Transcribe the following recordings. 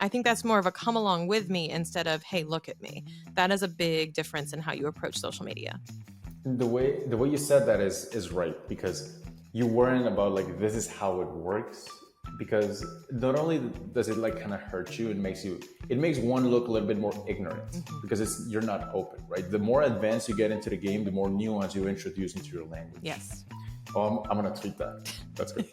I think that's more of a come along with me instead of, hey, look at me. That is a big difference in how you approach social media. The way you said that is right, because you weren't about like this is how it works, because not only does it like kind of hurt you, it makes one look a little bit more ignorant Hmm. because you're not open, right? The more advanced you get into the game, the more nuance you introduce into your language. Yes. I'm gonna tweet that. That's good.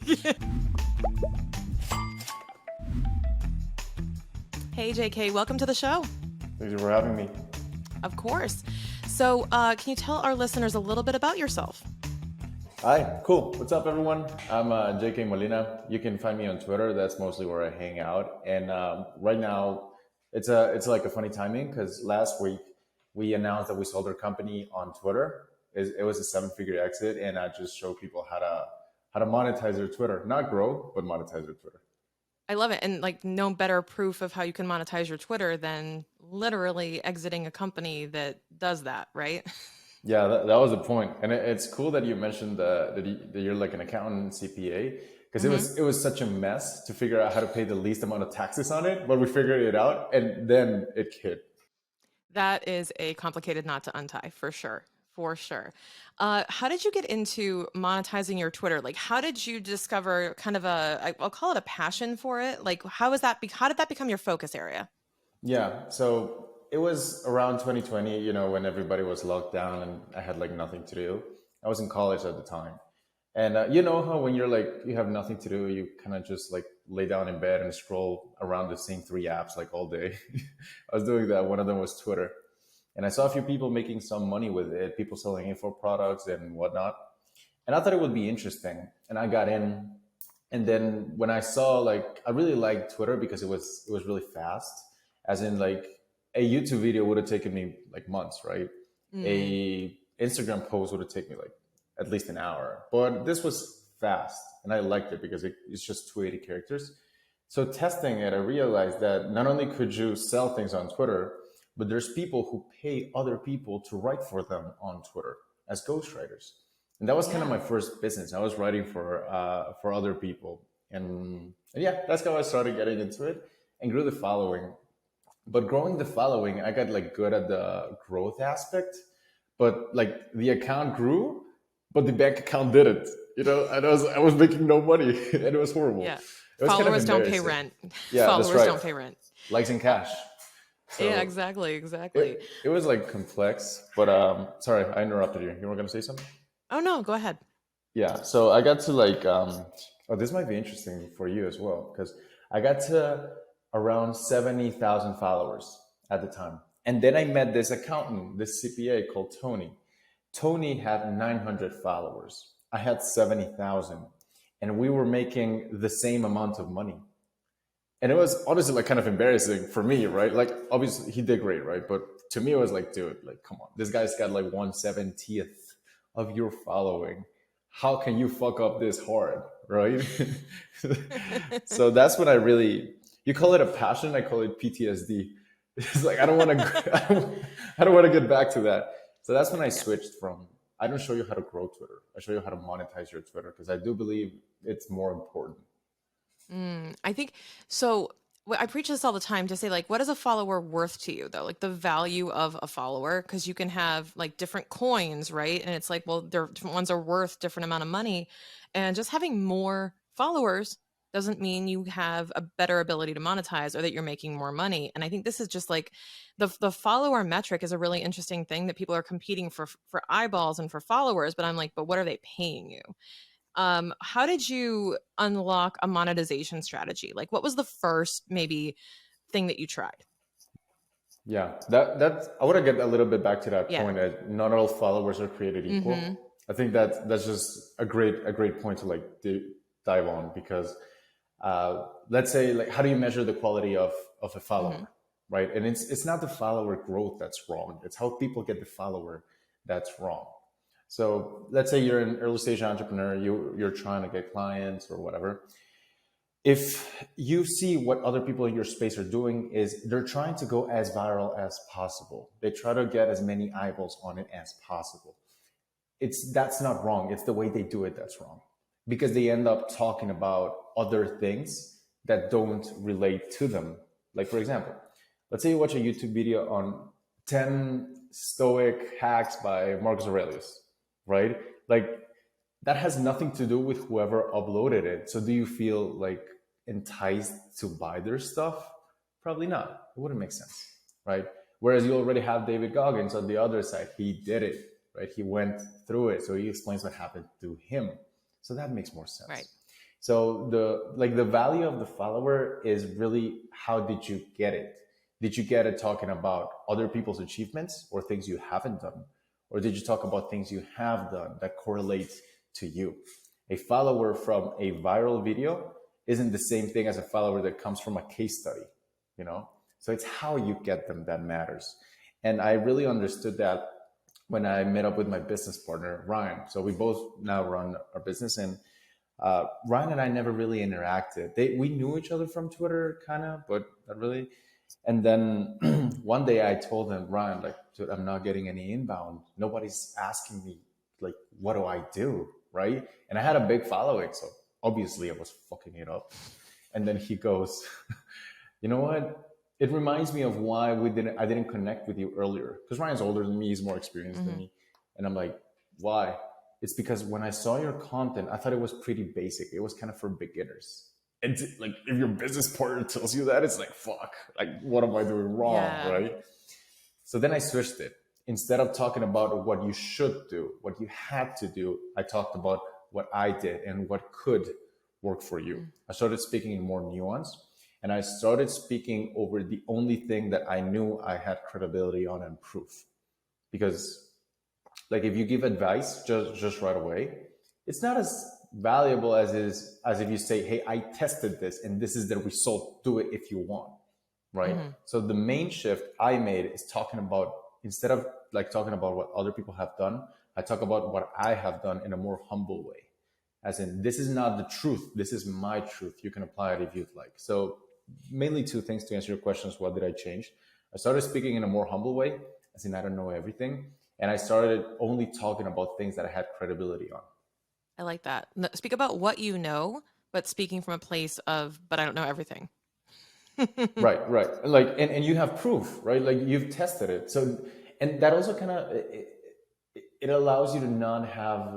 Hey, JK, welcome to the show. Thank you for having me. Of course. So, can you tell our listeners a little bit about yourself? Hi, cool. What's up, everyone? I'm JK Molina. You can find me on Twitter. That's mostly where I hang out. And right now, it's like a funny timing because last week we announced that we sold our company on Twitter. It was a 7-figure exit, and I just show people how to monetize their Twitter, not grow, but monetize their Twitter. I love it. And like, no better proof of how you can monetize your Twitter than literally exiting a company that does that, right? Yeah, that was the point, and it's cool that you mentioned that you're like an accountant, CPA, because it Hmm. was it was such a mess to figure out how to pay the least amount of taxes on it, but we figured it out, and then it hit. That is a complicated knot to untie for sure. For sure. How did you get into monetizing your Twitter? Like, how did you discover kind of I'll call it a passion for it? Like, how did that become your focus area? Yeah, so it was around 2020, when everybody was locked down and I had like nothing to do. I was in college at the time. And you know how when you're like, you have nothing to do, you kind of just like lay down in bed and scroll around the same 3 apps like all day. I was doing that. One of them was Twitter. And I saw a few people making some money with it, people selling info products and whatnot. And I thought it would be interesting. And I got in. And then when I saw like, I really liked Twitter because it was really fast. As in like a YouTube video would have taken me like months, right? Mm, A Instagram post would have taken me like at least an hour. But this was fast, and I liked it because it's just 280 characters. So testing it, I realized that not only could you sell things on Twitter, but there's people who pay other people to write for them on Twitter as ghostwriters. And that was kind of yeah. my first business. I was writing for other people, and yeah, that's how I started getting into it and grew the following. But growing the following, I got like good at the growth aspect, but like the account grew, but the bank account didn't. And I was making no money, and it was horrible. Yeah. It was kind of Followers don't pay embarrassing. rent. Yeah, that's Followers right. don't pay rent. Likes in Uh, cash. yeah, So exactly, exactly. it was like complex, but sorry, I interrupted you. You were gonna say something? Oh no, go ahead. Yeah. So I got to like oh, this might be interesting for you as well, because I got to around 70,000 followers at the time. And then I met this accountant, this CPA called Tony. Tony had 900 followers. I had 70,000, and we were making the same amount of money. And it was honestly like kind of embarrassing for me, right? Like obviously he did great, right? But to me it was like, dude, like come on, this guy's got like 1/70th of your following. How can you fuck up this hard, right? So that's when I really, you call it a passion, I call it PTSD. It's like I don't want to I don't want to get back to that. So that's when I Yeah. switched from, I don't show you how to grow Twitter, I show you how to monetize your Twitter, because I do believe it's more important. I think so. I preach this all the time to say, like, what is a follower worth to you, though? Like the value of a follower, because you can have like different coins, right? And it's like, well, different ones are worth different amount of money, and just having more followers doesn't mean you have a better ability to monetize or that you're making more money. And I think this is just like the follower metric is a really interesting thing that people are competing for eyeballs and for followers. But I'm like, but what are they paying you? How did you unlock a monetization strategy? Like, what was the first maybe thing that you tried? Yeah, that I want to get a little bit back to that Yeah. point that not all followers are created Mm-hmm. equal. I think that's just a great point to like dive on, because let's say like how do you measure the quality of a Mm-hmm. follower, right? And it's not the follower growth that's wrong. It's how people get the follower that's wrong. So let's say you're an early stage entrepreneur, you're trying to get clients or whatever. If you see what other people in your space are doing is they're trying to go as viral as possible. They try to get as many eyeballs on it as possible. That's not wrong. It's the way they do it that's wrong. Because they end up talking about other things that don't relate to them. Like, for example, let's say you watch a YouTube video on 10 stoic hacks by Marcus Aurelius, right? Like, that has nothing to do with whoever uploaded it. So do you feel like enticed to buy their stuff? Probably not. It wouldn't make sense, right? Whereas you already have David Goggins on the other side. He did it, right? He went through it. So he explains what happened to him. So that makes more Right. sense. So the value of the follower is really, how did you get it? Did you get it talking about other people's achievements or things you haven't done? Or did you talk about things you have done that correlate to you? A follower from a viral video isn't the same thing as a follower that comes from a case study, you know? So it's how you get them that matters. And I really understood that when I met up with my business partner, Ryan. So we both now run our business, and Ryan and I never really interacted. We knew each other from Twitter, kind of, but not really. And then one day I told him, Ryan, like, dude, I'm not getting any inbound. Nobody's asking me, like, what do I do? Right. And I had a big following. So obviously I was fucking it up. And then he goes, you know what? It reminds me of why I didn't connect with you earlier. Because Ryan's older than me, he's more experienced than Mm-hmm. me. And I'm like, why? It's because when I saw your content, I thought it was pretty basic. It was kind of for beginners. And like, if your business partner tells you that, it's like, fuck, like, what am I doing wrong, Yeah. right? So then I switched it. Instead of talking about what you should do, what you had to do, I talked about what I did and what could work for you. Mm. I started speaking in more nuance, and I started speaking over the only thing that I knew I had credibility on and proof. Because, like, if you give advice just right away, it's not as valuable as if you say, hey, I tested this and this is the result, do it if you want, right? Mm-hmm. So the main shift I made is talking about, instead of like talking about what other people have done, I talk about what I have done in a more humble way, as in, this is not the truth, this is my truth, you can apply it if you'd like. So mainly two things to answer your questions. What did I change? I started speaking in a more humble way, as in, I don't know everything, and I started only talking about things that I had credibility on. I like that. Speak about what you know, but speaking from a place of, but I don't know everything. Right, right. Like, and you have proof, right? Like, you've tested it. So, and that also kind of, it allows you to not have,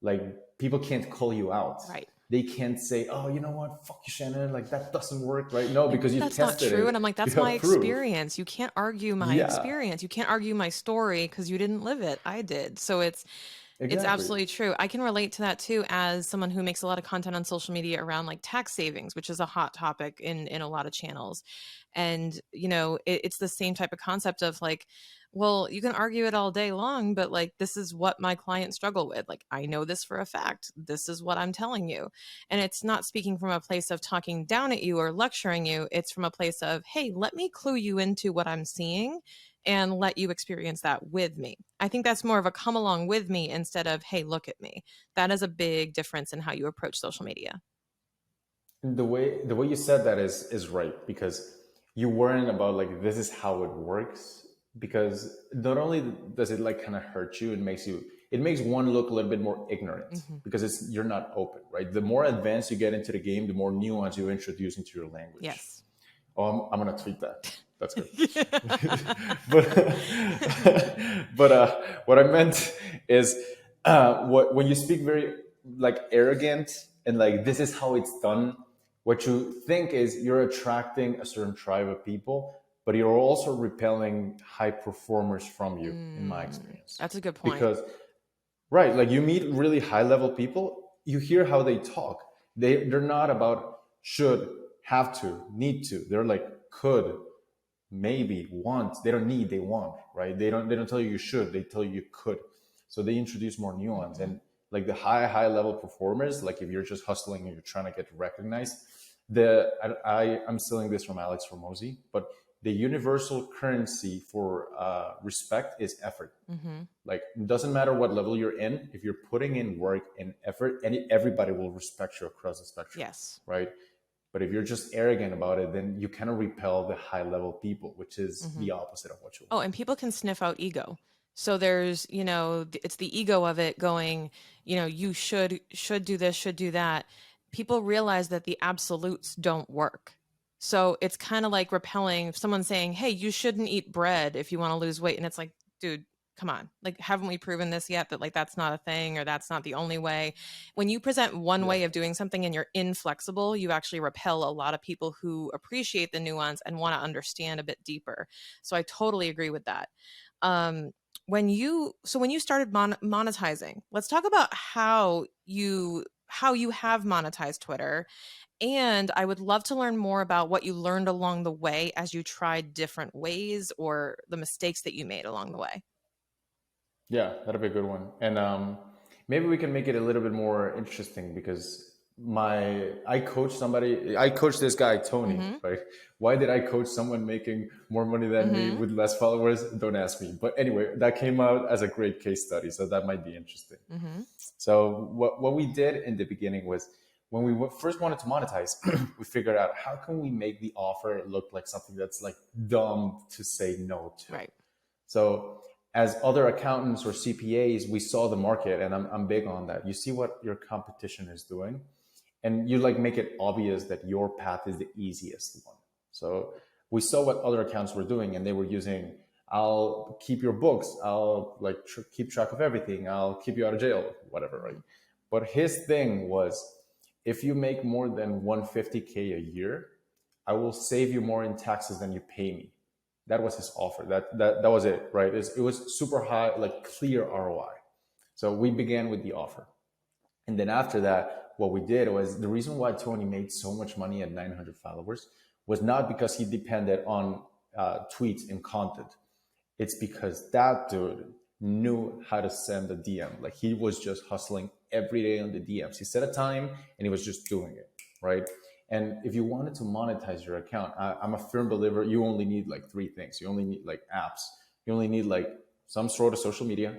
like, people can't call you out. Right. They can't say, oh, you know what, fuck you, Shannon, like, that doesn't work, right? No, Like, because you've that's not tested true. And it, I'm like, you that's my have proof. experience. You can't argue my Yeah, experience. You can't argue my story because you didn't live it. I did. So it's exactly. absolutely true. I can relate to that too, as someone who makes a lot of content on social media around like tax savings, which is a hot topic in a lot of channels. And it's the same type of concept of like, well, you can argue it all day long, but like, this is what my clients struggle with. Like, I know this for a fact. This is what I'm telling you. And it's not speaking from a place of talking down at you or lecturing you. It's from a place of, hey, let me clue you into what I'm seeing and let you experience that with me. I think that's more of a come along with me instead of, hey, look at me. That is a big difference in how you approach social media. The way you said that is right, because you weren't about like, this is how it works, because not only does it like kind of hurt you, it makes one look a little bit more ignorant, Hmm. because you're not open, right? The more advanced you get into the game, the more nuance you introduce into your language. Yes. Oh, I'm gonna tweet that. That's good. but what I meant is, when you speak very like arrogant and like, this is how it's done, what you think is you're attracting a certain tribe of people, but you're also repelling high performers from you, in my experience. That's a good point. Because, right, like, you meet really high level people, you hear how they talk. They're not about should, have to, need to. They're like, could, maybe, want. They don't need, they want, right? They don't tell you you should, they tell you you could. So they introduce more nuance. Hmm. And like, the high level performers, like, if you're just hustling and you're trying to get recognized, I'm stealing this from Alex Ramosi, but the universal currency for respect is effort. Hmm. Like, it doesn't matter what level you're in, if you're putting in work and effort, and everybody will respect you across the spectrum, Yes. right? But if you're just arrogant about it, then you kind of repel the high level people, which is Hmm. the opposite of what you Oh, want. and people can sniff out ego. So there's, it's the ego of it going, you should do this, should do that. People realize that the absolutes don't work. So it's kind of like repelling someone saying, hey, you shouldn't eat bread if you want to lose weight. And it's like, dude, come on. Like, haven't we proven this yet that like that's not a thing or that's not the only way? When you present one Yeah. way of doing something and you're inflexible, you actually repel a lot of people who appreciate the nuance and want to understand a bit deeper. So I totally agree with that. Um, when you started monetizing, let's talk about how you have monetized Twitter, and I would love to learn more about what you learned along the way as you tried different ways or the mistakes that you made along the way. Yeah, that'd be a good one. And maybe we can make it a little bit more interesting because I coached this guy Tony, Mhm. right? Why did I coach someone making more money than me Mhm. with less followers? Don't ask me. But anyway, that came out as a great case study, so that might be interesting. Mhm. So what we did in the beginning was when we first wanted to monetize, we figured out how can we make the offer look like something that's like dumb to say no to. Right. So as other accountants or CPAs, we saw the market, and I'm big on that. You see what your competition is doing, and you like make it obvious that your path is the easiest one. So we saw what other accounts were doing, and they were using, I'll keep your books, I'll like keep track of everything, I'll keep you out of jail, whatever, right? Mhm. But his thing was, if you make more than 150K a year, I will save you more in taxes than you pay me. That was his offer. That was it, right? It was super high, like clear ROI. So we began with the offer. And then after that, what we did was the reason why Tony made so much money at 900 followers was not because he depended on tweets and content. It's because that dude knew how to send a DM. Like he was just hustling every day on the DMs. He set a time and he was just doing it, right? And if you wanted to monetize your account, I'm a firm believer you only need like three things. You only need like apps. You only need like some sort of social media.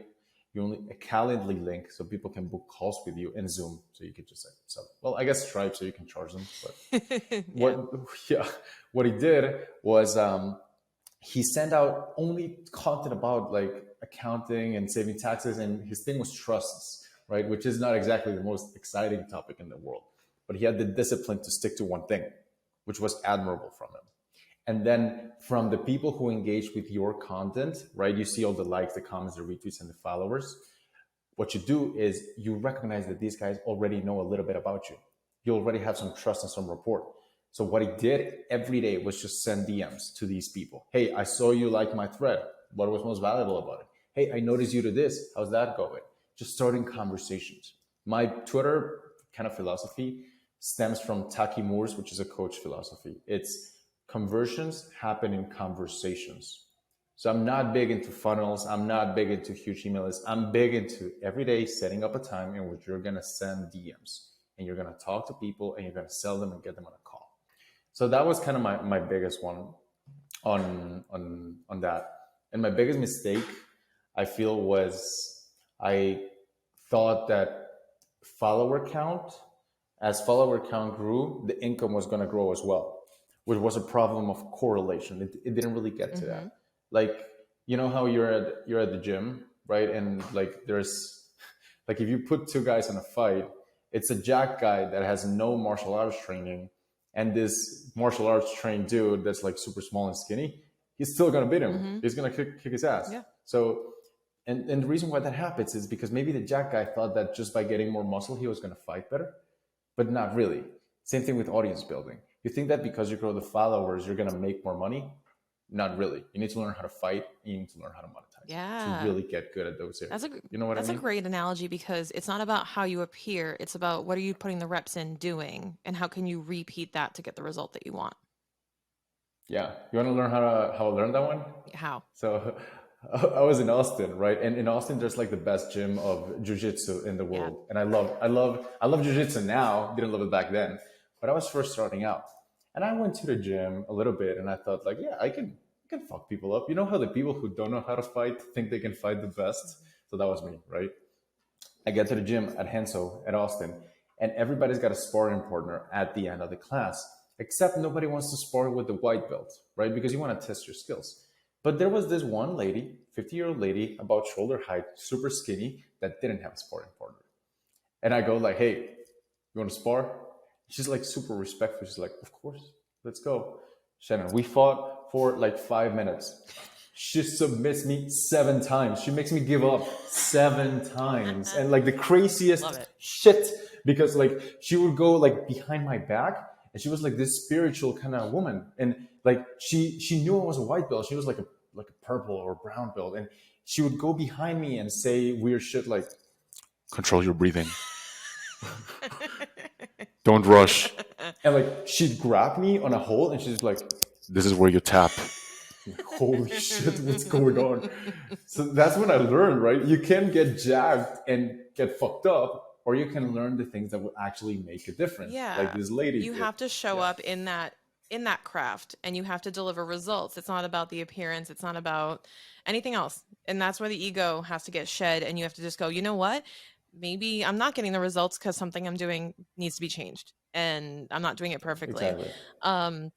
You only a Calendly link so people can book calls with you, and Zoom so you could just like sell. Well, I guess Stripe so you can charge them. But Yeah. what yeah, what he did was he sent out only content about like accounting and saving taxes, and his thing was trusts, right? Which is not exactly the most exciting topic in the world, but he had the discipline to stick to one thing, which was admirable from him. And then from the people who engage with your content, right? You see all the likes, the comments, the retweets, and the followers. What you do is you recognize that these guys already know a little bit about you. You already have some trust and some rapport. So what he did every day was just send DMs to these people. Hey, I saw you like my thread. What was most valuable about it? Hey, I noticed you to this. How's that going? Just starting conversations. My Twitter kind of philosophy stems from Taki Moore's, which is a coach philosophy. It's conversions happen in conversations. So I'm not big into funnels. I'm not big into huge email lists. I'm big into every day setting up a time in which you're going to send DMs and you're going to talk to people and you're going to sell them and get them on a call. So that was kind of my biggest one on that. And my biggest mistake, I feel, was I thought that follower count, as follower count grew, the income was going to grow as well, which was a problem of correlation. It didn't really get to that. Mhm. Like, you know how you're at the gym, right? And like there's like if you put two guys in a fight, it's a jack guy that has no martial arts training and this martial arts trained dude that's like super small and skinny. He's still gonna beat him. Mhm. He's gonna kick his ass. Yeah. So and the reason why that happens is because maybe the jack guy thought that just by getting more muscle he was going to fight better, but not really. Same thing with audience building. You think that because you grow the followers you're going to make more money? Not really. You need to learn how to fight and you need to learn how to monetize to Yeah. really get good at those That's a areas. You know what I that's a mean? great analogy because it's not about how you appear, it's about what are you putting the reps in doing and how can you repeat that to get the result that you want. Yeah. You want to learn how to learn that one? How? So I was in Austin, right? And in Austin, there's like the best gym of jujitsu in the Yeah. world. And I love jujitsu now. Didn't love it back then, but I was first starting out. And I went to the gym a little bit and I thought like, yeah, I can fuck people up. You know how the people who don't know how to fight think they can fight the best? So that was me, right? I get to the gym at Henso at Austin, and everybody's got a sparring partner at the end of the class, except nobody wants to spar with the white belt, right? Because you want to test your skills. But there was this one lady, 50-year-old lady, about shoulder height, super skinny, that didn't have a sparring partner. And I go like, hey, you want to spar? She's like super respectful. She's like, of course. let's go. Shannon, we fought for like 5 minutes. She submits me 7 times. She makes me give up 7 times. And like the Love craziest it. shit, because like she would go like behind my back, and she was like this spiritual kind of woman. And like she knew I was a white belt. She was like a purple or brown belt. And she would go behind me and say weird shit like, control your breathing. Don't rush. And like she'd grab me on a hole and she's like, this is where you tap. Like, holy shit, what's going on? So that's when I learned, right? You can get jacked and get fucked up, or you can learn the things that will actually make a difference, like Yeah. this lady You did. have to show Yeah, up in that craft, and you have to deliver results. It's not about the appearance, it's not about anything else. And that's where the ego has to get shed, and you have to just go, "You know what? Maybe I'm not getting the results cuz something I'm doing needs to be changed and I'm not doing it perfectly." exactly. Um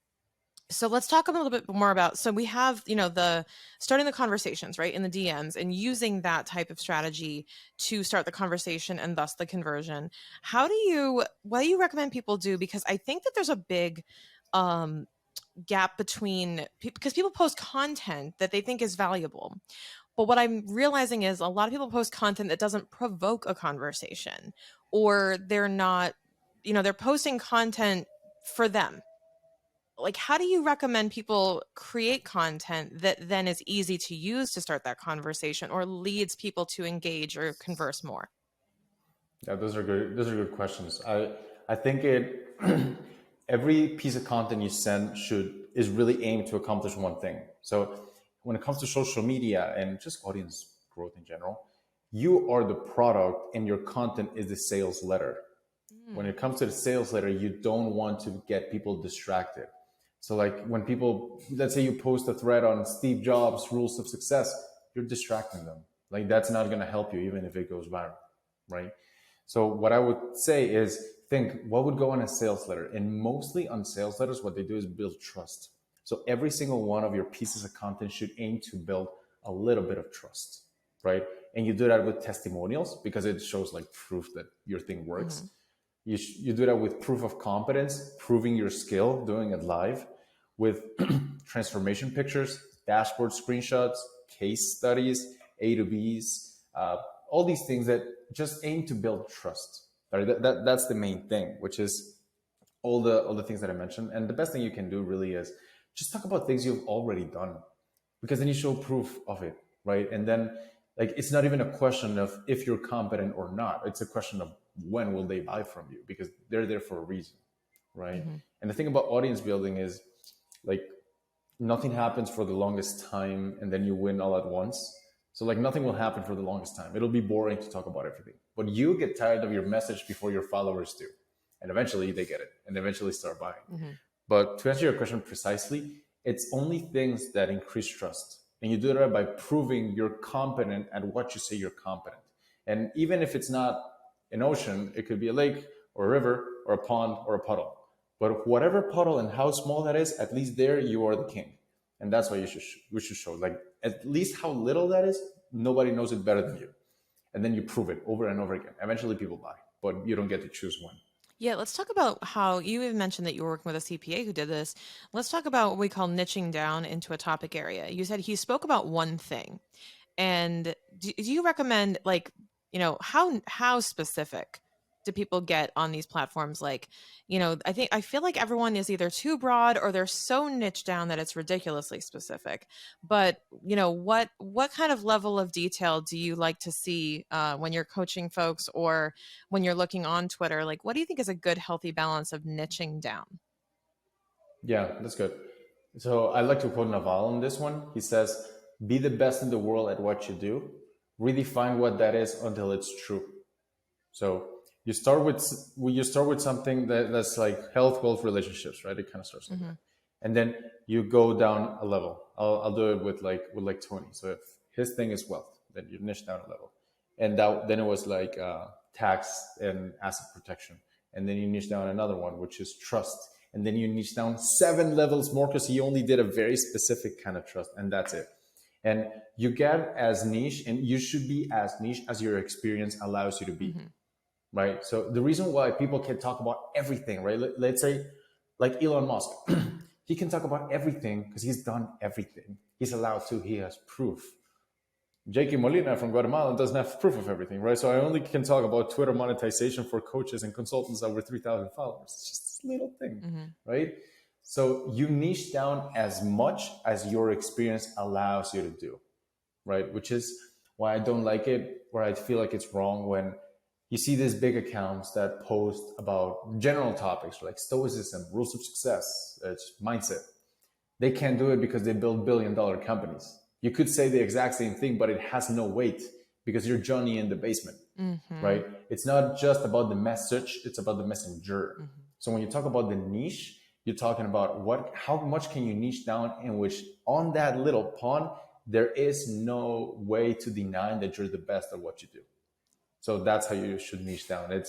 so let's talk a little bit more about, so we have, the starting the conversations, right, in the DMs, and using that type of strategy to start the conversation and thus the conversion. What do you recommend people do? Because I think that there's a big um gap between, because people post content that they think is valuable, but what I'm realizing is a lot of people post content that doesn't provoke a conversation, or they're not, they're posting content for them. Like, how do you recommend people create content that then is easy to use to start that conversation or leads people to engage or converse more? Yeah, those are good. Those are good questions. I think it every piece of content you send should is really aimed to accomplish one thing. So when it comes to social media and just audience growth in general, you are the product and your content is the sales letter. When Mm, it comes to the sales letter, you don't want to get people distracted. So like when people, let's say you post a thread on Steve Jobs rules of success, you're distracting them. Like that's not going to help you even if it goes viral, right? So what I would say is think what would go on a sales letter. And mostly on sales letters, what they do is build trust. So every single one of your pieces of content should aim to build a little bit of trust, right? And you do that with testimonials because it shows like proof that your thing works. mhm. You do that with proof of competence, proving your skill, doing it live, with transformation pictures, dashboard screenshots, case studies, A to Bs, all these things that just aim to build trust. Right? That's the main thing, which is all the things that I mentioned. And the best thing you can do really is just talk about things you've already done, because then you show proof of it, right? And then like it's not even a question of if you're competent or not. It's a question of when will they buy from you, because they're there for a reason, right? Mhm. And the thing about audience building is like nothing happens for the longest time and then you win all at once. So like nothing will happen for the longest time. It'll be boring to talk about everything. But you get tired of your message before your followers do. And eventually they get it and eventually start buying. Mhm. But to answer your question precisely, it's only things that increase trust. And you do that by proving you're competent at what you say you're competent. And even if it's not an ocean, it could be a lake or a river or a pond or a puddle. But whatever puddle and how small that is, at least there you are the king. And that's why we should show. Like at least how little that is, nobody knows it better than you. And then you prove it over and over again. Eventually people buy, but you don't get to choose when. Yeah, let's talk about how you even mentioned that you were working with a CPA who did this. Let's talk about what we call niching down into a topic area. You said he spoke about one thing. And do you recommend, like, how specific do people get on these platforms? Like, I feel like everyone is either too broad or they're so niche down that it's ridiculously specific. But what kind of level of detail do you like to see when you're coaching folks or when you're looking on Twitter? Like, what do you think is a good, healthy balance of niching down? Yeah, that's good. So I like to quote Naval on this one. He says, "Be the best in the world at what you do. Redefine what that is until it's true." So you start with something that's like health, wealth, relationships, right? It kind of starts like that, Hmm. and then you go down a level. I'll do it with like Tony. So if his thing is wealth, then you niche down a level, and then it was like tax and asset protection, and then you niche down another one, which is trust, and then you niche down 7 levels more because he only did a very specific kind of trust, and that's it. And you get as niche, and you should be as niche as your experience allows you to be, Hmm. right? So the reason why people can talk about everything, right? Let's say like Elon Musk. He can talk about everything because he's done everything. He's allowed to. He has proof. J.K. Molina from Guatemala doesn't have proof of everything, right? So I only can talk about Twitter monetization for coaches and consultants over 3,000 followers. It's just this little thing, Mm-hmm. right? So you niche down as much as your experience allows you to do, right? Which is why I don't like it, where I feel like it's wrong when you see these big accounts that post about general topics like stoicism, rules of success, it's mindset. They can't do it because they build billion-dollar companies. You could say the exact same thing, but it has no weight because you're Johnny in the basement, Mm-hmm. right? It's not just about the message, it's about the messenger. Mm-hmm. So when you talk about the niche, you're talking about how much can you niche down in which on that little pond, there is no way to deny that you're the best at what you do. So that's how you should niche down.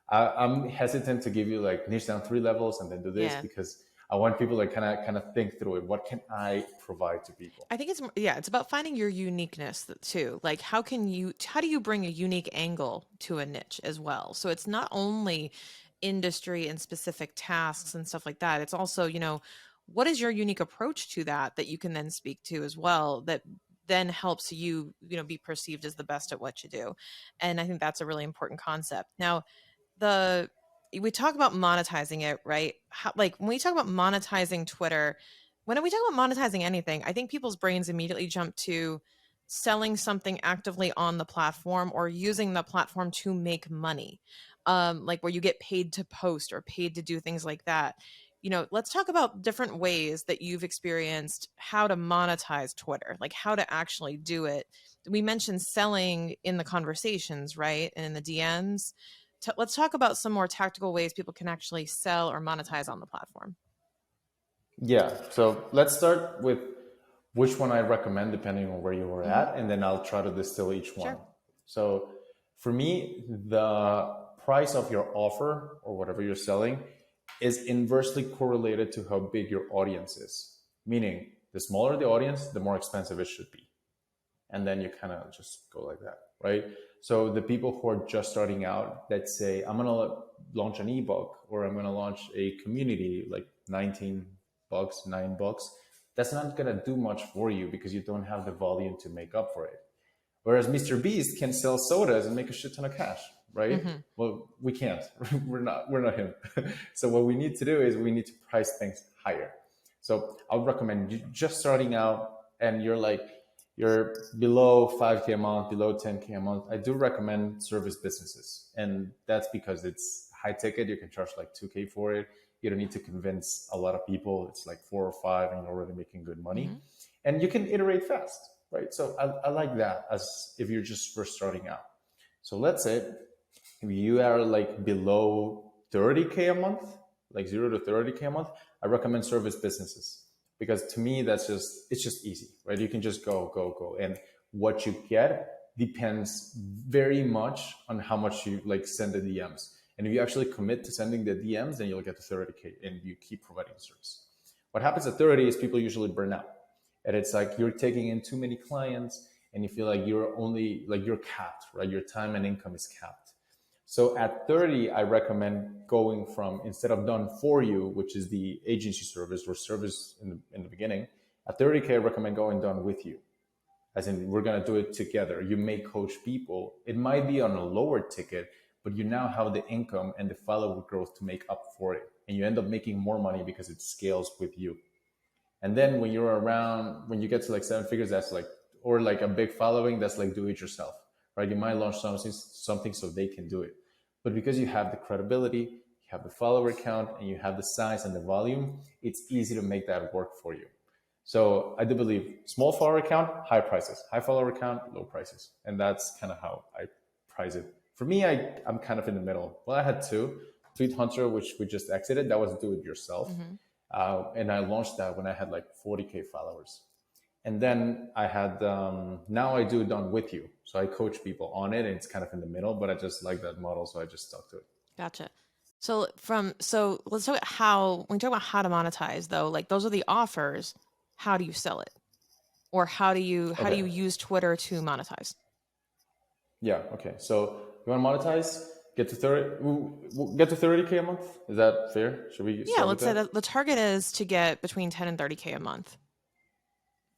I'm hesitant to give you like niche down 3 levels and then do this Yeah. because I want people to kind of think through it. What can I provide to people? I think yeah, it's about finding your uniqueness too. Like how do you bring a unique angle to a niche as well? So it's not only industry and specific tasks and stuff like that. It's also, what is your unique approach to that you can then speak to as well that then helps you, be perceived as the best at what you do. And I think that's a really important concept. Now, the we talk about monetizing it, right? Like when we talk about monetizing Twitter, when we talk about monetizing anything, I think people's brains immediately jump to selling something actively on the platform or using the platform to make money, like where you get paid to post or paid to do things like that. Let's talk about different ways that you've experienced how to monetize Twitter, like how to actually do it. We mentioned selling in the conversations, right? And in the DMs. Let's talk about some more tactical ways people can actually sell or monetize on the platform. Yeah. So let's start with which one I recommend depending on where you were Hmm. at, and then I'll try to distill each one. Sure. So for me, the price of your offer or whatever you're selling is inversely correlated to how big your audience is. Meaning, the smaller the audience, the more expensive it should be. And then you kind of just go like that, right? So the people who are just starting out that say, I'm going to launch an ebook or I'm going to launch a community like 19 bucks, $9, that's not going to do much for you because you don't have the volume to make up for it. Whereas Mr. Beast can sell sodas and make a shit ton of cash, right? Hmm. Well, we can't. We're not him. So what we need to do is we need to price things higher. So I would recommend you just starting out and you're below 5K a month, below 10K a month. I do recommend service businesses. And that's because it's high ticket. You can charge like 2K for it. You don't need to convince a lot of people. It's like 4 or 5 and you're already making good money. Hmm. And you can iterate fast, right? So I like that as if you're just first starting out. So let's say if you are like below 30K a month, like 0 to 30K a month, I recommend service businesses because to me it's just easy, right? You can just go, and what you get depends very much on how much you like send the DMs. And if you actually commit to sending the DMs, then you'll get to 30K and you keep providing service. What happens at 30 is people usually burn out. And it's like you're taking in too many clients and you feel like you're capped, right? Your time and income is capped. So at 30, I recommend going from instead of done for you, which is the agency service or service in the beginning, at 30K, I recommend going done with you. As in, we're going to do it together. You may coach people. It might be on a lower ticket, but you now have the income and the follower growth to make up for it. And you end up making more money because it scales with you. And then when you get to like 7 figures, that's like, or like a big following, that's like do it yourself, right? You might launch something so they can do it. But because you have the credibility, you have the follower count, and you have the size and the volume, it's easy to make that work for you. So I do believe small follower count, high prices, high follower count, low prices. And that's kind of how I price it. For me, I'm kind of in the middle. Well, I had two. Tweet Hunter, which we just exited, that was do it yourself. Hmm. And I launched that when I had like 40K followers. And then I had, now I do it done with you. So I coach people on it and it's kind of in the middle, but I just like that model. So I just stuck to it. Gotcha. So let's talk about when we talk about how to monetize though, like those are the offers. How do you sell it? Or how do you Okay. use Twitter to monetize? Yeah. Okay. So you want to monetize? Get to 30. We'll get to 30K a month. Is that fair? Should we Yeah, start with let's say that? that the target is to get between 10 and 30K a month.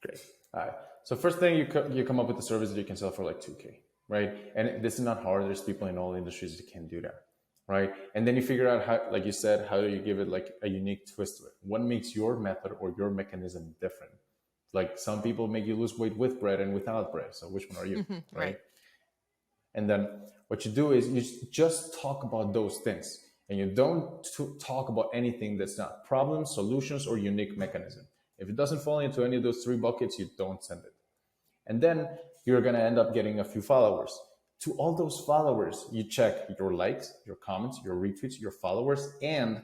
Great. All right. So first thing you come up with a service that you can sell for like 2K, right? And this is not hard. There's people in all industries that can do that, right? And then you figure out how, like you said, how do you give it like a unique twist to it? What makes your method or your mechanism different? Like some people make you lose weight with bread and without bread. So which one are you, right? Right. And then what you do is you just talk about those things, and you don't talk about anything that's not problems, solutions, or unique mechanism. If it doesn't fall into any of those three buckets, you don't send it. And then you're going to end up getting a few followers. To all those followers, you check your likes, your comments, your retweets, your followers, and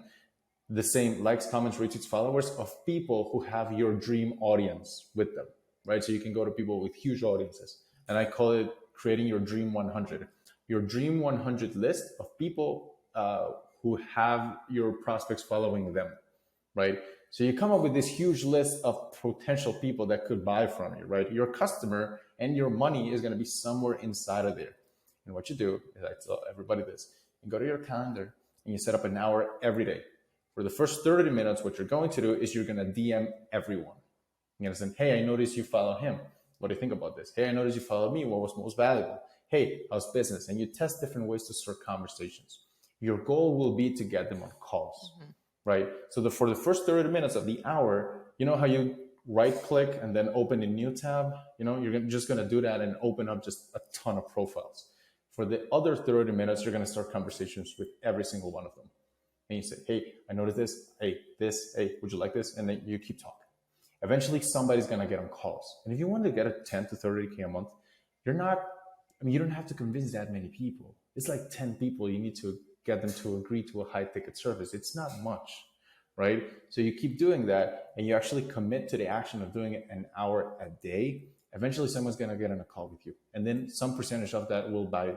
the same likes, comments, retweets, followers of people who have your dream audience with them, right? So you can go to people with huge audiences. And I call it creating your dream 100. Your dream 100 list of people who have your prospects following them, right? So you come up with this huge list of potential people that could buy from you, right? Your customer and your money is going to be somewhere inside of there. And what you do is I tell everybody this: you go to your calendar and you set up an hour every day. For the first 30 minutes, what you're going to do is you're going to DM everyone. You're going to say, hey, I noticed you follow him. What do you think about this? Hey, I noticed you follow me. What was most valuable? Hey, how's business? And you test different ways to start conversations. Your goal will be to get them on calls, Mm-hmm. right? So for the first 30 minutes of the hour, you know how you right click and then open a new tab? You know, you're just going to do that and open up just a ton of profiles. For the other 30 minutes, you're going to start conversations with every single one of them. And you say, hey, I noticed this, hey, would you like this? And then you keep talking. Eventually, somebody's going to get on calls. And if you want to get a 10 to 30K a month, you're not, I mean, you don't have to convince that many people. It's like 10 people you need to get them to agree to a high ticket service. It's not much, right? So you keep doing that and you actually commit to the action of doing it an hour a day. Eventually, someone's going to get on a call with you. And then some percentage of that will buy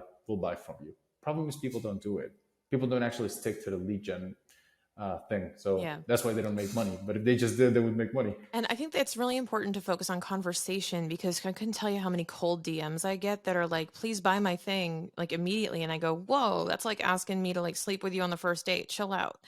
from you. Problem is people don't do it. People don't actually stick to the lead gen thing. So Yeah. that's why they don't make money. But if they just did, they would make money. And I think that it's really important to focus on conversation because I couldn't tell you how many cold DMs I get that are like, please buy my thing like immediately. And I go, whoa, that's like asking me to like sleep with you on the first date. Chill out.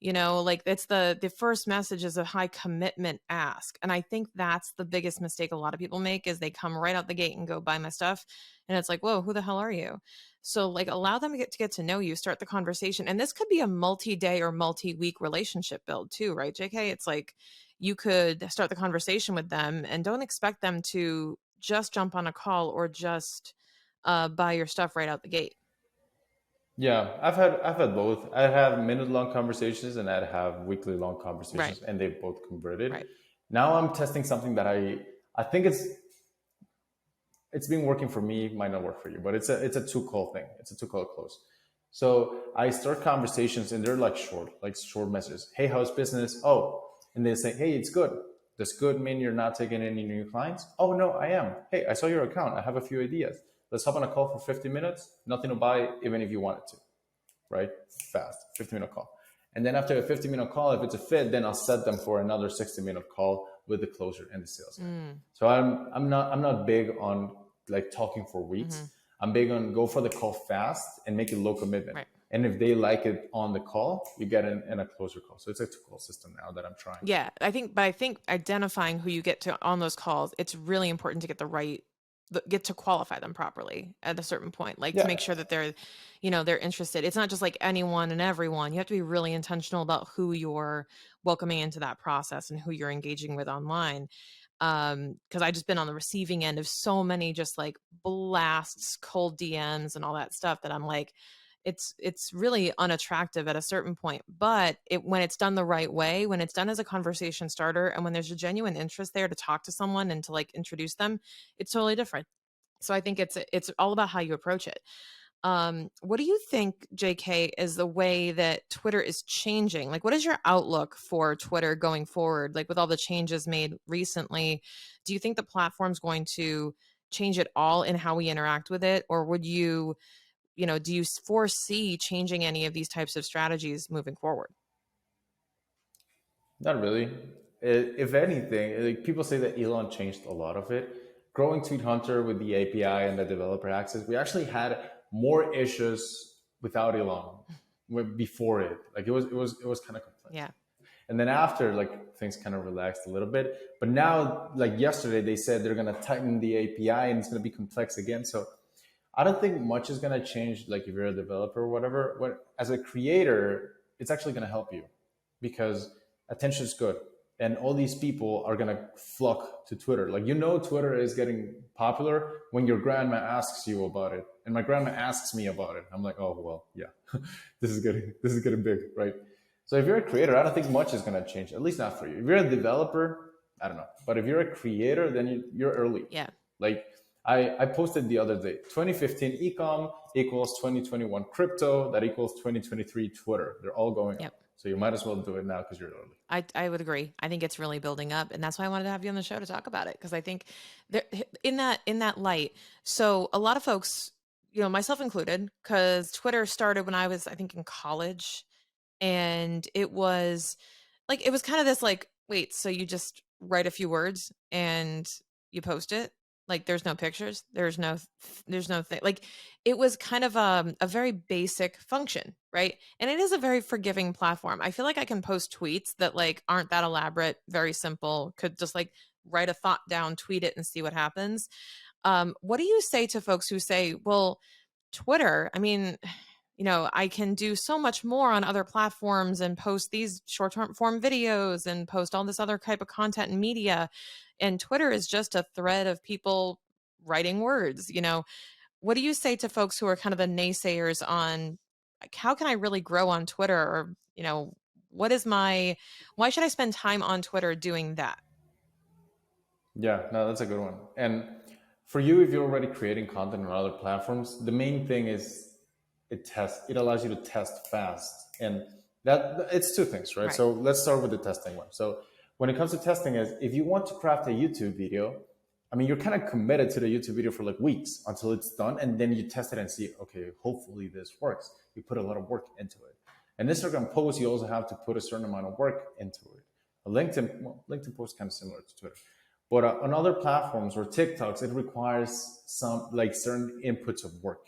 Like it's the first message is a high commitment ask. And I think that's the biggest mistake a lot of people make is they come right out the gate and go buy my stuff. And it's like, whoa, who the hell are you? So like allow them to get to know you, start the conversation. And this could be a multi-day or multi-week relationship build too, right, JK? It's like you could start the conversation with them and don't expect them to just jump on a call or just buy your stuff right out the gate. Yeah, I've had both. I have minute long conversations and I'd have weekly long Right. conversations, and they both converted. Right. Now I'm testing something that I think it's been working for me. Might not work for you, but it's a two call thing. It's a two call close. So I start conversations and they're like short messages. Hey, how's business? Oh, and they say, hey, it's good. Does good mean you're not taking any new clients? Oh no, I am. Hey, I saw your account. I have a few ideas. Let's hop on a call for 50 minutes. Nothing to buy, even if you wanted to, right? Fast, 50-minute call. And then after a 50-minute call, if it's a fit, then I'll set them for another 60-minute call with the closer and the sales guy. Mm, So I'm not big on like talking for hmm. weeks. I'm big on go for the call fast and make it low commitment. Right. And if they like it on the call, you get in a closer call. So it's a two call system now that I'm trying. Yeah, but I think identifying who you get to on those calls, it's really important to get to qualify them properly at a certain point, like to Yeah, make sure that they're interested. It's not just like anyone and everyone. You have to be really intentional about who you're welcoming into that process and who you're engaging with online. Because I just been on the receiving end of so many just like blasts, cold DMs and all that stuff that I'm like, it's really unattractive at a certain point. But when it's done the right way, when it's done as a conversation starter, and when there's a genuine interest there to talk to someone and to like introduce them, it's totally different. So I think it's all about how you approach it. What do you think, JK, is the way that Twitter is changing? Like, what is your outlook for Twitter going forward? Like, with all the changes made recently, do you think the platform's going to change it all in how we interact with it? Or do you foresee changing any of these types of strategies moving forward? not really. If anything, like people say that Elon changed a lot of it. Growing Tweet Hunter with the API and the developer access, we actually had more issues without Elon, before it. Like it was kind of complex. Yeah. And then after, like things kind of relaxed a little bit. But now, like yesterday, they said they're gonna tighten the API and it's gonna be complex again. So I don't think much is gonna change. Like if you're a developer or whatever, what as a creator, it's actually gonna help you because attention is good, and all these people are gonna flock to Twitter. Like Twitter is getting popular when your grandma asks you about it, and my grandma asks me about it. I'm like, oh well, yeah, this is getting big, right? So if you're a creator, I don't think much is gonna change. At least not for you. If you're a developer, I don't know. But if you're a creator, then you're early. Yeah. Like I posted the other day, 2015 ecom equals 2021 crypto, that equals 2023 Twitter. They're all going Yep. up. So you might as well do it now because you're early. I would agree. I think it's really building up, and that's why I wanted to have you on the show to talk about it because I think there, in that light. So a lot of folks, myself included, because Twitter started when I was, I think, in college, and it was kind of this like, wait, so you just write a few words and you post it? Like there's no pictures, there's no thing. Like it was kind of a very basic function, right? And it is a very forgiving platform. I feel like I can post tweets that like aren't that elaborate, very simple, could just like write a thought down, tweet it and see what happens. What do you say to folks who say, well, Twitter, I mean, I can do so much more on other platforms and post these short term form videos and post all this other type of content and media. And Twitter is just a thread of people writing words. What do you say to folks who are kind of the naysayers on like, how can I really grow on Twitter? Or, why should I spend time on Twitter doing that? Yeah, no, that's a good one. And for you, if you're already creating content on other platforms, the main thing is it allows you to test fast. And that it's two things, right? Right. So let's start with the testing one. So when it comes to testing is if you want to craft a YouTube video, I mean, you're kind of committed to the YouTube video for like weeks until it's done. And then you test it and see, okay, hopefully this works. You put a lot of work into it. An Instagram post, you also have to put a certain amount of work into it. A LinkedIn post is kind of similar to Twitter. But on other platforms or TikToks, it requires some like certain inputs of work.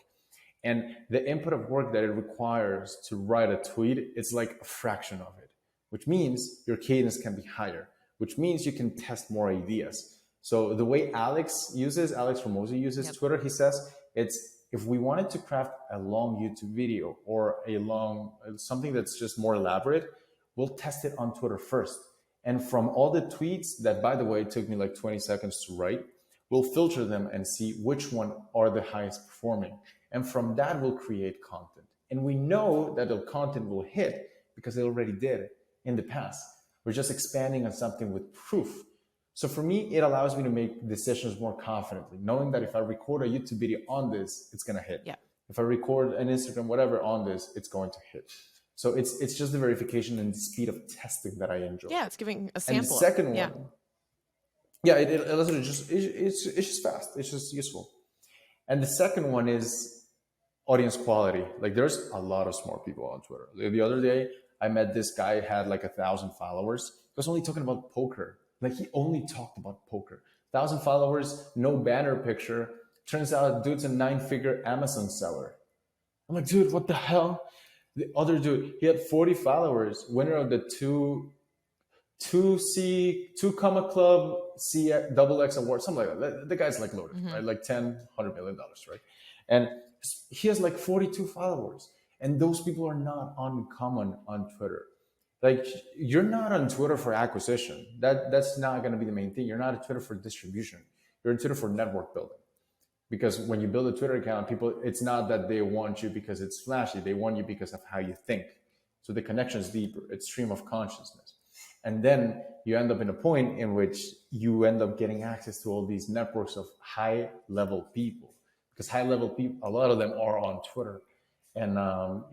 And the input of work that it requires to write a tweet, it's like a fraction of it, which means your cadence can be higher, which means you can test more ideas. So the way Alex Ramosi uses Yep. Twitter, he says, it's if we wanted to craft a long YouTube video or something that's just more elaborate, we'll test it on Twitter first. And from all the tweets that, by the way, took me like 20 seconds to write, we'll filter them and see which one are the highest performing. And from that, we'll create content. And we know that the content will hit because it already did in the past. We're just expanding on something with proof. So for me, it allows me to make decisions more confidently, knowing that if I record a YouTube video on this, it's going to hit. Yeah. If I record an Instagram, whatever on this, it's going to hit. So it's just the verification and the speed of testing that I enjoy. Yeah. It's giving a And the sample. second Yeah. one, yeah, it's just fast. It's just useful. And the second one is audience quality. Like there's a lot of smart people on Twitter. The other day, I met this guy had like 1,000 followers. He was only talking about poker. Like he only talked about poker. 1,000 followers, no banner picture. Turns out, dude's a 9-figure Amazon seller. I'm like, dude, what the hell? The other dude, he had 40 followers, winner of the two comma club C double X award, something like that. The guy's like loaded, right? Like $100 million, right? And he has like 42 followers. And those people are not uncommon on Twitter. Like you're not on Twitter for acquisition. That's not going to be the main thing. You're not on Twitter for distribution. You're on Twitter for network building. Because when you build a Twitter account, people, it's not that they want you because it's flashy. They want you because of how you think. So the connection is deeper. It's stream of consciousness. And then you end up in a point in which you end up getting access to all these networks of high level people. Because high level people, a lot of them are on Twitter. And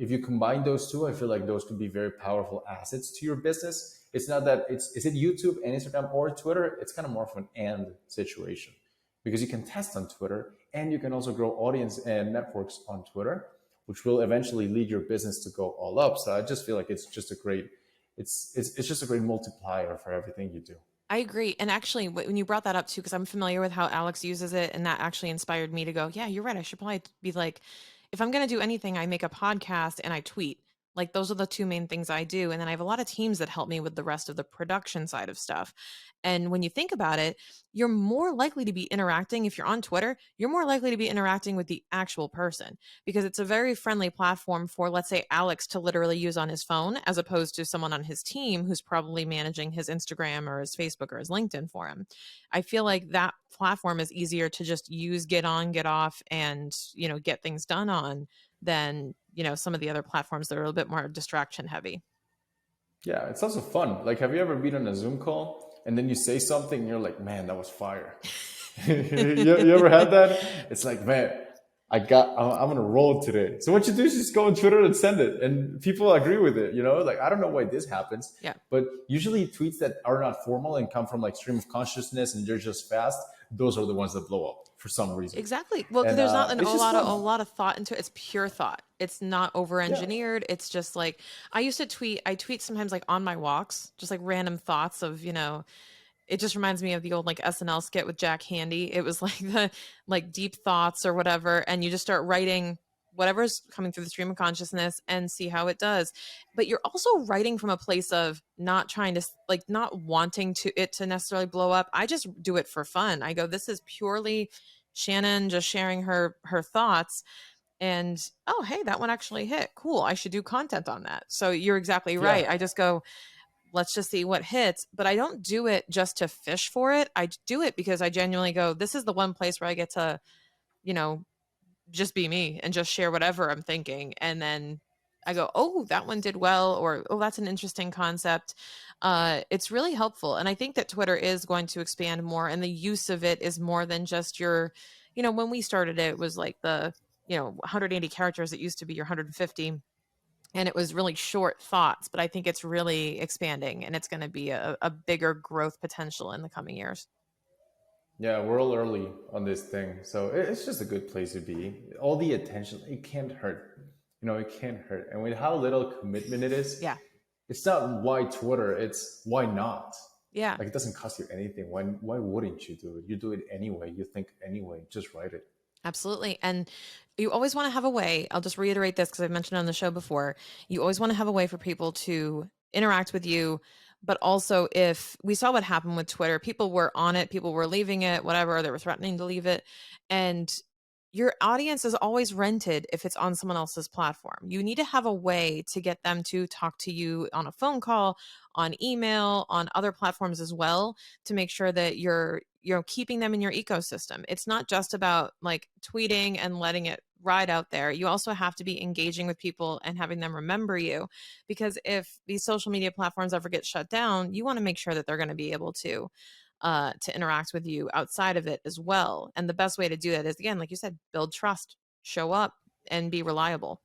if you combine those two, I feel like those could be very powerful assets to your business. It's not that is it YouTube and Instagram or Twitter? It's kind of more of an and situation because you can test on Twitter and you can also grow audience and networks on Twitter, which will eventually lead your business to go all up. So I just feel like it's just a great, it's just a great multiplier for everything you do. I agree. And actually, when you brought that up too, because I'm familiar with how Alex uses it, and that actually inspired me to go, yeah, you're right. I should probably be like, if I'm going to do anything, I make a podcast and I tweet. Like those are the two main things I do. And then I have a lot of teams that help me with the rest of the production side of stuff. And when you think about it, you're more likely to be interacting if you're on Twitter, you're more likely to be interacting with the actual person because it's a very friendly platform for, let's say, Alex to literally use on his phone as opposed to someone on his team who's probably managing his Instagram or his Facebook or his LinkedIn for him. I feel like that platform is easier to just use, get on, get off, and, get things done on than, some of the other platforms that are a little bit more distraction heavy. Yeah, it's also fun. Like, have you ever been on a Zoom call and then you say something and you're like, man, that was fire. You ever had that? It's like, man, I'm gonna roll today. So what you do is just go on Twitter and send it, and people agree with it. Like I don't know why this happens, Yeah. but usually tweets that are not formal and come from like stream of consciousness and they're just fast, those are the ones that blow up for some reason. Exactly. Well, because And there's not it's a just lot of fun. thought into it. It's pure thought. It's not over Yeah, engineered. It's just like I used to tweet. I tweet sometimes like on my walks, just like random thoughts of, it just reminds me of the old like SNL skit with Jack Handy. It was like the like deep thoughts or whatever, and you just start writing whatever's coming through the stream of consciousness and see how it does. But you're also writing from a place of not trying to like not wanting to necessarily blow up. I just do it for fun. I go, this is purely Shannon just sharing her thoughts, and oh hey, that one actually hit. Cool. I should do content on that. So you're exactly right. yeah, I just go, let's just see what hits. But I don't do it just to fish for it. I do it because I genuinely go, this is the one place where I get to, you know, just be me and just share whatever I'm thinking. And then I go, oh, that one did well, or oh, that's an interesting concept. It's really helpful. And I think that Twitter is going to expand more, and the use of it is more than just your, when we started it was like the, 180 characters. It used to be your 150, and it was really short thoughts, but I think it's really expanding and it's going to be a bigger growth potential in the coming years. yeah. We're all early on this thing, so it's just a good place to be. All the attention, it can't hurt. It can't hurt. And with how little commitment it is, Yeah. it's not why Twitter, it's why not. Yeah. Like it doesn't cost you anything. Why wouldn't you do it? You do it anyway. You think anyway. Just write it. Absolutely. And you always want to have a way. I'll just reiterate this because I've mentioned it on the show before. You always want to have a way for people to interact with you. But also, if we saw what happened with Twitter, people were on it, people were leaving it, whatever, they were threatening to leave it. And your audience is always rented if it's on someone else's platform. You need to have a way to get them to talk to you on a phone call, on email, on other platforms as well, to make sure that you're keeping them in your ecosystem. It's not just about like tweeting and letting it ride out there. You also have to be engaging with people and having them remember you, because if these social media platforms ever get shut down, you want to make sure that they're going to be able to interact with you outside of it as well. And the best way to do that is, again, like you said, build trust, show up, and be reliable.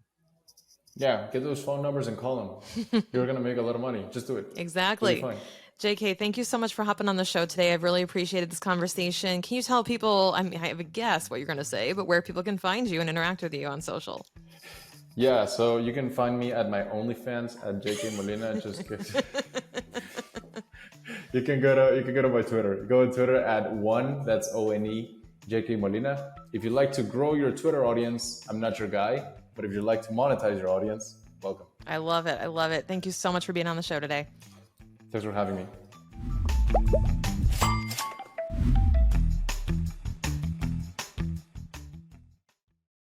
Yeah, get those phone numbers and call them. You're gonna make a lot of money. Just do it. You'll be Exactly. fine. JK, thank you so much for hopping on the show today. I've really appreciated this conversation. Can you tell people, I mean, I have a guess what you're going to say, but where people can find you and interact with you on social? Yeah, so you can find me at my OnlyFans at JK Molina. You can go to my Twitter. Go on Twitter at one, that's ONE, JK Molina. If you'd like to grow your Twitter audience, I'm not your guy, but if you'd like to monetize your audience, welcome. I love it. I love it. Thank you so much for being on the show today. Thanks for having me.